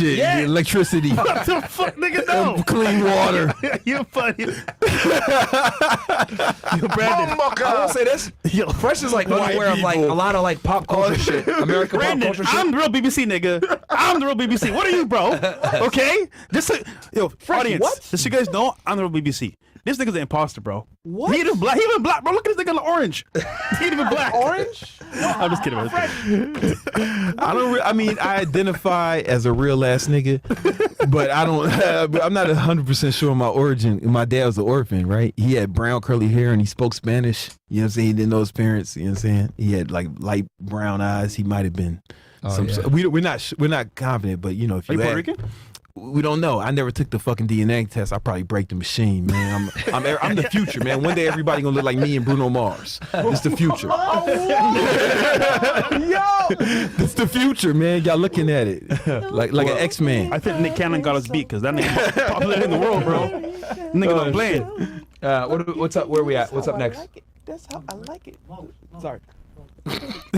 shit. Yeah. Electricity. What the fuck, nigga? No. Clean water. You funny. Yo, Brandon. I will say this. Yo, Fresh is like unaware of like a lot of like pop culture shit. American Brandon, pop culture shit. I'm the real BBC, nigga. I'm the real BBC. What are you, bro? Okay? Just so, yo, audience, what? just so you guys know, I'm the real BBC. This nigga's an imposter, bro. What? He even black, bro. Look at this nigga in the orange. He ain't even black. Orange? I'm just kidding, bro. I mean, I identify as a real ass nigga, but I don't. I'm not 100% sure my origin. My dad was an orphan, right? He had brown curly hair and he spoke Spanish. You know what I'm saying? He didn't know his parents. You know what I'm saying? He had like light brown eyes. He might have been. We're not confident, but you know, if Are you Puerto ask, Rican? we don't know. I never took the fucking DNA test. I probably break the machine, man. I'm the future, man. One day everybody gonna look like me and Bruno Mars. It's the future. It's the future, man. Y'all looking at it like an X-Man. I think Nick Cannon got us beat because that nigga popular in the world, bro. Nigga don't play. What's up? Where we at? What's up next? That's how I like it. Sorry.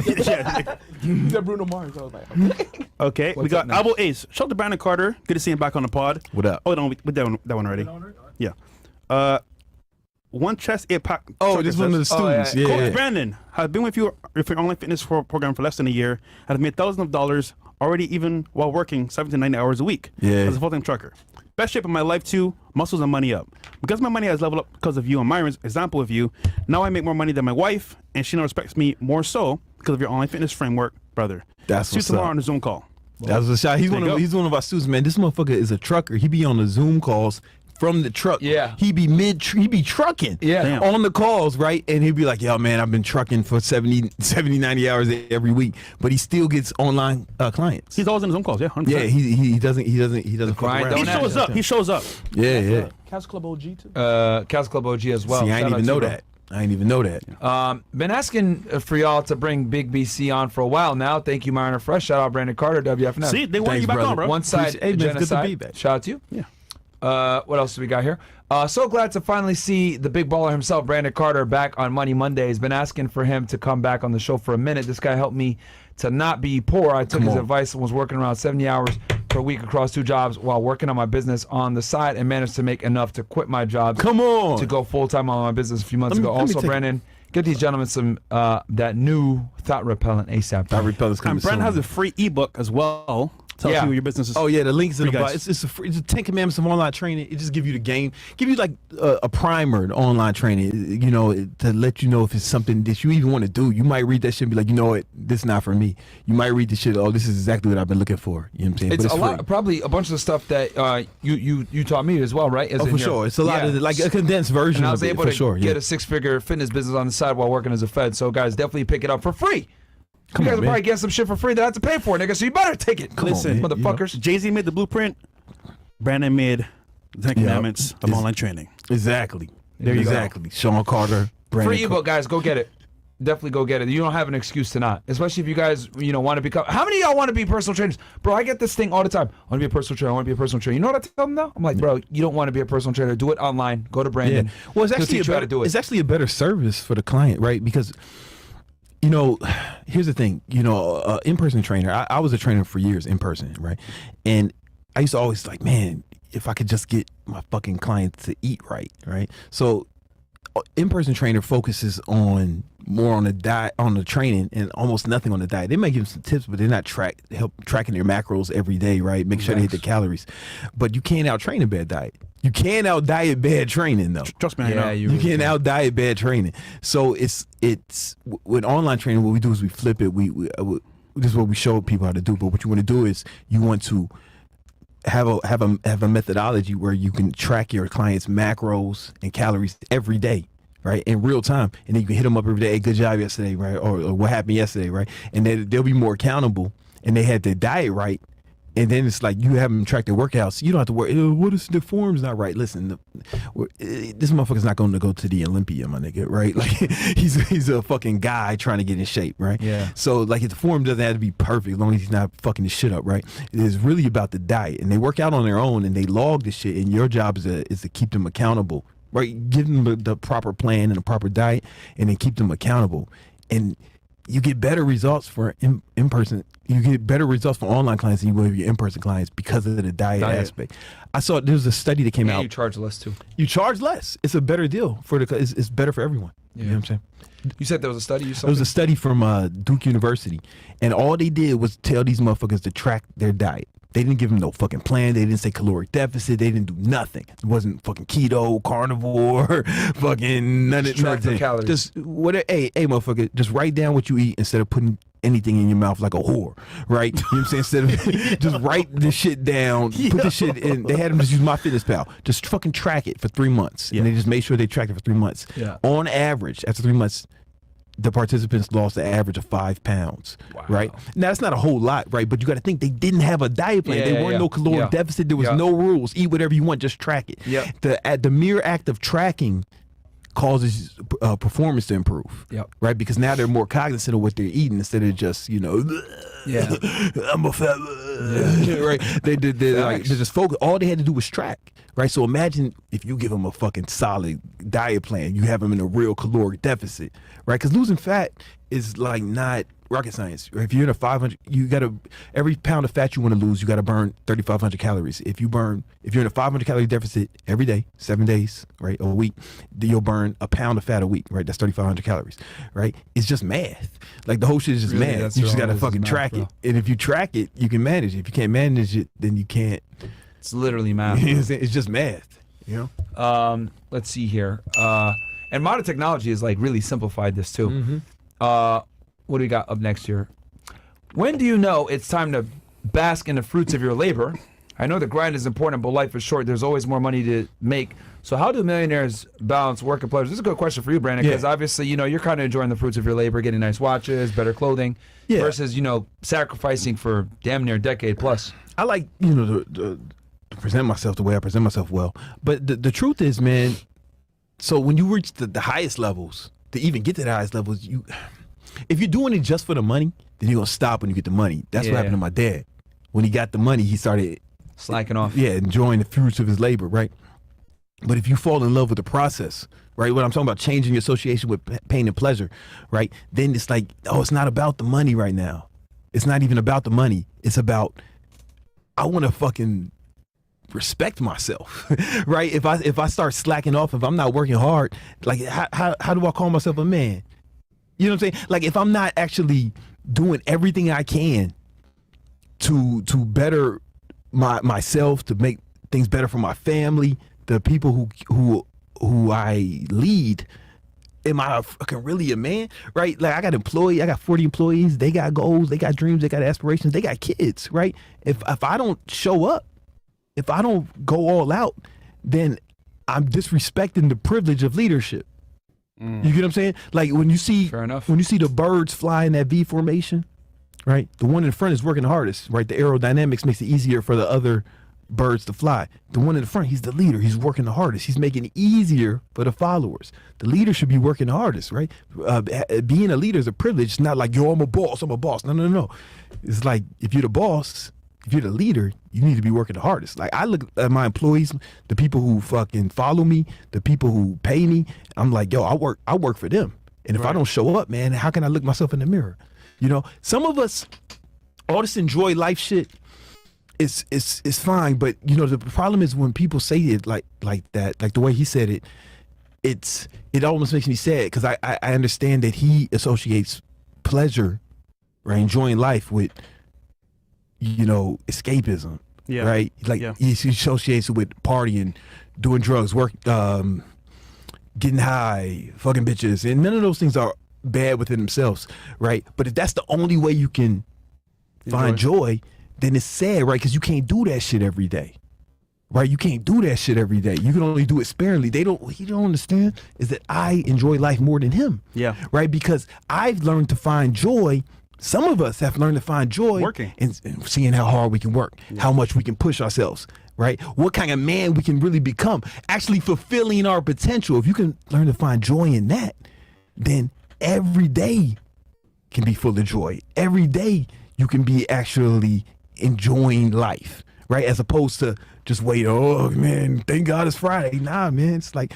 Yeah. That Bruno Mars. I was like, Okay, we got Abo Ace. Shout out to Brandon Carter. Good to see him back on the pod. What up? Oh, no, we did that one already. Yeah. One chest, 8-pack. Oh, this one of the students. Yeah. Coach Brandon, I've been with you for your online fitness program for less than a year. I've made thousands of dollars already, even while working 70 to 90 hours a week as a full-time trucker. Best shape of my life too, muscles and money up. Because my money has leveled up because of you and Myron's example of you, now I make more money than my wife, and she now respects me more so because of your online fitness framework, brother. That's See you what's tomorrow up. on the Zoom call. That was a shot. He's one of our students, man. This motherfucker is a trucker. He be on the Zoom calls from the truck. Yeah. He be trucking. Yeah. Damn. On the calls, right? And he'd be like, yo, man, I've been trucking for 70, 90 hours every week. But he still gets online clients. He's always in the Zoom calls, yeah. 100%. Yeah, he doesn't fuck grind around. don't He shows up. He shows up. Yeah. CastleClub OG too. CastleClub OG as well. See, I Shout ain't out even to know you, that. I ain't even know that. Been asking for y'all to bring Big BC on for a while now. Thank you, Myron Fresh. Shout out Brandon Carter, WFNF. See, they want Thanks, you back brother. on, bro. One side, Hey, man, it's good to genocide. be back. Shout out to you. Yeah. What else do we got here? So glad to finally see the big baller himself, Brandon Carter, back on Money Mondays. Been asking for him to come back on the show for a minute. This guy helped me to not be poor. I took his advice and was working around 70 hours per week across 2 jobs while working on my business on the side and managed to make enough to quit my job Come on. to go full-time on my business a few months Let me- ago. let me Also, take- Brandon, get these gentlemen some that new thought repellent ASAP. That repellent's coming And Brandon soon. has a free ebook as well. Tells Yeah. you your business is. Oh yeah, the links in the Free bio. guys. It's a 10 commandments of online training. It just give you the game, give you like a primer to online training. You know, to let you know if it's something that you even want to do. You might read that shit and be like, you know what, this is not for me. You might read the shit. Oh, this is exactly what I've been looking for. You know what I'm saying? It's But a lot, free. probably a bunch of the stuff that you taught me as well, right? As Oh, in for your- sure. It's a lot Yeah. of like a condensed version And I was of it, able for to sure. get Yeah. a 6-figure fitness business on the side while working as a Fed. So guys, definitely pick it up for free. Come you guys on, will man. probably get some shit for free that I have to pay for, nigga. So you better take it. Come on, Listen, man. motherfuckers. Jay-Z made the blueprint. Brandon made the 10 commandments of online training. Exactly. There you go. exactly. Sean Carter. Brandon Free ebook, guys. Go get it. Definitely go get it. You don't have an excuse to not. Especially if you guys, want to become. How many of y'all want to be personal trainers? Bro, I get this thing all the time. I want to be a personal trainer. I want to be a personal trainer. You know what I tell them though? I'm like, bro, you don't want to be a personal trainer. Do it online. Go to Brandon. Well, it's He'll actually teach you how to do it. It's actually a better service for the client, right? Because here's the thing. In-person trainer. I was a trainer for years in person, right? And I used to always like, man, if I could just get my fucking clients to eat right? So, in-person trainer focuses more on the diet, on the training, and almost nothing on the diet. They might give them some tips, but they're not tracking their macros every day, right? Make sure they hit the calories. But you can't out-train a bad diet. You can't out-diet bad training, though. Trust me, I know. You can't out-diet bad training. So it's with online training, what we do is we flip it. We this is what we show people how to do. But what you want to do is you want to have a methodology where you can track your clients' macros and calories every day, right, in real time, and then you can hit them up every day. Hey, good job yesterday, right, or what happened yesterday, right, and then they'll be more accountable, and they had their diet right, and then it's like you have them track their workouts. You don't have to worry. What is the form's not right? Listen, this motherfucker's not going to go to the Olympia, my nigga, right? Like he's a fucking guy trying to get in shape, right? Yeah. So like if the form doesn't have to be perfect, as long as he's not fucking his shit up, right? It is really about the diet, and they work out on their own, and they log the shit, and your job is to keep them accountable, right? Give them the proper plan and the proper diet, and then keep them accountable, and you get better results for in person. You get better results for online clients than you will for your in-person clients because of the diet aspect. I saw there was a study that came out. You charge less too. You charge less. It's a better deal for it's better for everyone. Yeah. You know what I'm saying? You said there was a study you saw? There was a study from Duke University, and all they did was tell these motherfuckers to track their diet. They didn't give them no fucking plan. They didn't say caloric deficit. They didn't do nothing. It wasn't fucking keto, carnivore, fucking none of Track the nothing. calories. Just hey, motherfucker, just write down what you eat instead of putting anything in your mouth like a whore, right? You know what I'm saying? Instead of just write the shit down, put the shit in. They had them just use MyFitnessPal. Just fucking track it for 3 months, and they just made sure they tracked it for 3 months. Yeah. On average, after 3 months, the participants lost an average of 5 pounds, right? Now, that's not a whole lot, right? But you got to think they didn't have a diet plan. There weren't no caloric deficit. There was no rules. Eat whatever you want, just track it. The mere act of tracking causes performance to improve, right? Because now they're more cognizant of what they're eating instead of just, I'm a fat, right? They just focus. All they had to do was track, right? So imagine if you give them a fucking solid diet plan, you have them in a real caloric deficit, right? Because losing fat is like not rocket science. If you're in a 500, you got to, every pound of fat you want to lose, you got to burn 3,500 calories. If you're in a 500 calorie deficit every day, 7 days, right, a week, then you'll burn a pound of fat a week, right? That's 3,500 calories, right? It's just math. Like the whole shit is just math. You just got to fucking track it. And if you track it, you can manage it. If you can't manage it, then you can't. It's literally math. It's just math, you know? Let's see here. And modern technology has like really simplified this too. What do we got up next here? When do you know it's time to bask in the fruits of your labor? I know the grind is important, but life is short. There's always more money to make. So how do millionaires balance work and pleasure? This is a good question for you, Brandon, because obviously, you're kind of enjoying the fruits of your labor, getting nice watches, better clothing, versus, sacrificing for damn near a decade plus. I like, to present myself the way I present myself well. But the truth is, man, so when you reach the highest levels, to even get to the highest levels, if you're doing it just for the money, then you're going to stop when you get the money. That's what happened to my dad. When he got the money, he started slacking off. Yeah, enjoying the fruits of his labor, right? But if you fall in love with the process, right? What I'm talking about, changing your association with pain and pleasure, right? Then it's like, it's not about the money right now. It's not even about the money. It's about, I want to fucking respect myself, right? If I start slacking off, if I'm not working hard, like how do I call myself a man? You know what I'm saying? Like if I'm not actually doing everything I can to better myself, to make things better for my family, the people who I lead, am I fucking really a man? Right? Like I got 40 employees, they got goals, they got dreams, they got aspirations, they got kids, right? If I don't show up, if I don't go all out, then I'm disrespecting the privilege of leadership. You get what I'm saying? Like when you see the birds fly in that V formation, right? The one in front is working the hardest, right? The aerodynamics makes it easier for the other birds to fly. The one in the front, he's the leader. He's working the hardest. He's making it easier for the followers. The leader should be working the hardest, right? Being a leader is a privilege. It's not like, I'm a boss. No. It's like, if you're the boss, if you're the leader, you need to be working the hardest. Like I look at my employees, the people who fucking follow me, the people who pay me. I'm like, I work for them. And if I don't show up, man, how can I look myself in the mirror? Some of us, all this enjoy life shit is fine. But the problem is when people say it like that, like the way he said it, it almost makes me sad because I understand that he associates pleasure, right, enjoying life with escapism, right? Like he associates it with partying, doing drugs, work, getting high, fucking bitches, and none of those things are bad within themselves, right? But if that's the only way you can find joy, then it's sad, right? Because you can't do that shit every day, right? You can't do that shit every day. You can only do it sparingly. What he don't understand is that I enjoy life more than him, right? Because I've learned to find joy. Some of us have learned to find joy working and seeing how hard we can work, how much we can push ourselves, right? What kind of man we can really become, actually fulfilling our potential. If you can learn to find joy in that, then every day can be full of joy. Every day you can be actually enjoying life, right? As opposed to just wait. Oh man, thank God it's Friday. Nah, man, it's like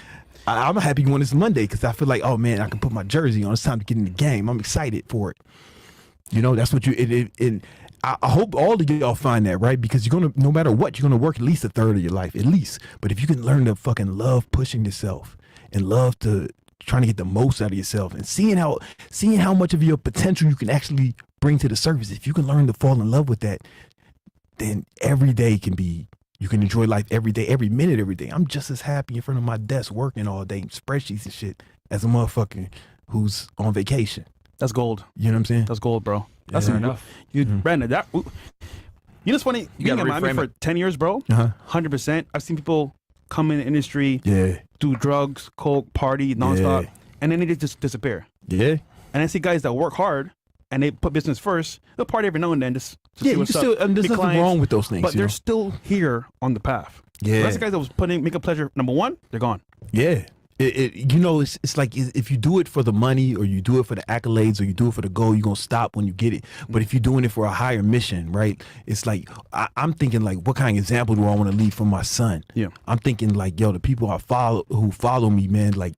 I'm happy when it's Monday because I feel like, oh man, I can put my jersey on. It's time to get in the game. I'm excited for it. You know, that's what I hope all of y'all find that, right? Because you're gonna, no matter what, you're gonna work at least a third of your life, at least. But if you can learn to fucking love pushing yourself and love to trying to get the most out of yourself and seeing how much of your potential you can actually bring to the surface, if you can learn to fall in love with that, then every day you can enjoy life every day, every minute, every day. I'm just as happy in front of my desk working all day, spreadsheets and shit, as a motherfucker who's on vacation. That's gold. You know what I'm saying? That's gold, bro. That's Fair enough. Brandon, you know what's funny? Being in Miami for 10 years, bro, 100%. I've seen people come in the industry, do drugs, coke, party, nonstop, and then they just disappear. Yeah. And I see guys that work hard and they put business first. They'll party every now and then just to see what's up. There's nothing wrong with those things. But they're still here on the path. Yeah. That's the guys that was making pleasure number one, they're gone. Yeah. It's like if you do it for the money or you do it for the accolades or you do it for the goal, you're going to stop when you get it. But if you're doing it for a higher mission, right? It's like, I'm thinking like, what kind of example do I want to leave for my son? Yeah. I'm thinking like, yo, the people who follow me, man, like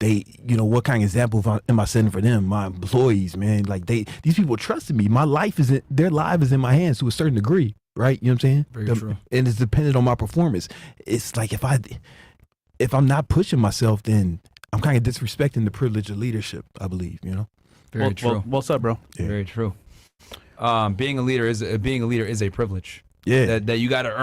they, what kind of example am I setting for them? My employees, man, like these people trusted me. Their life is in my hands to a certain degree, right? You know what I'm saying? Very true. And it's dependent on my performance. It's like if I'm not pushing myself, then I'm kind of disrespecting the privilege of leadership, I believe, Very true. Well said, bro. Yeah. Very true. Being a leader is a privilege. Yeah. That you got to earn.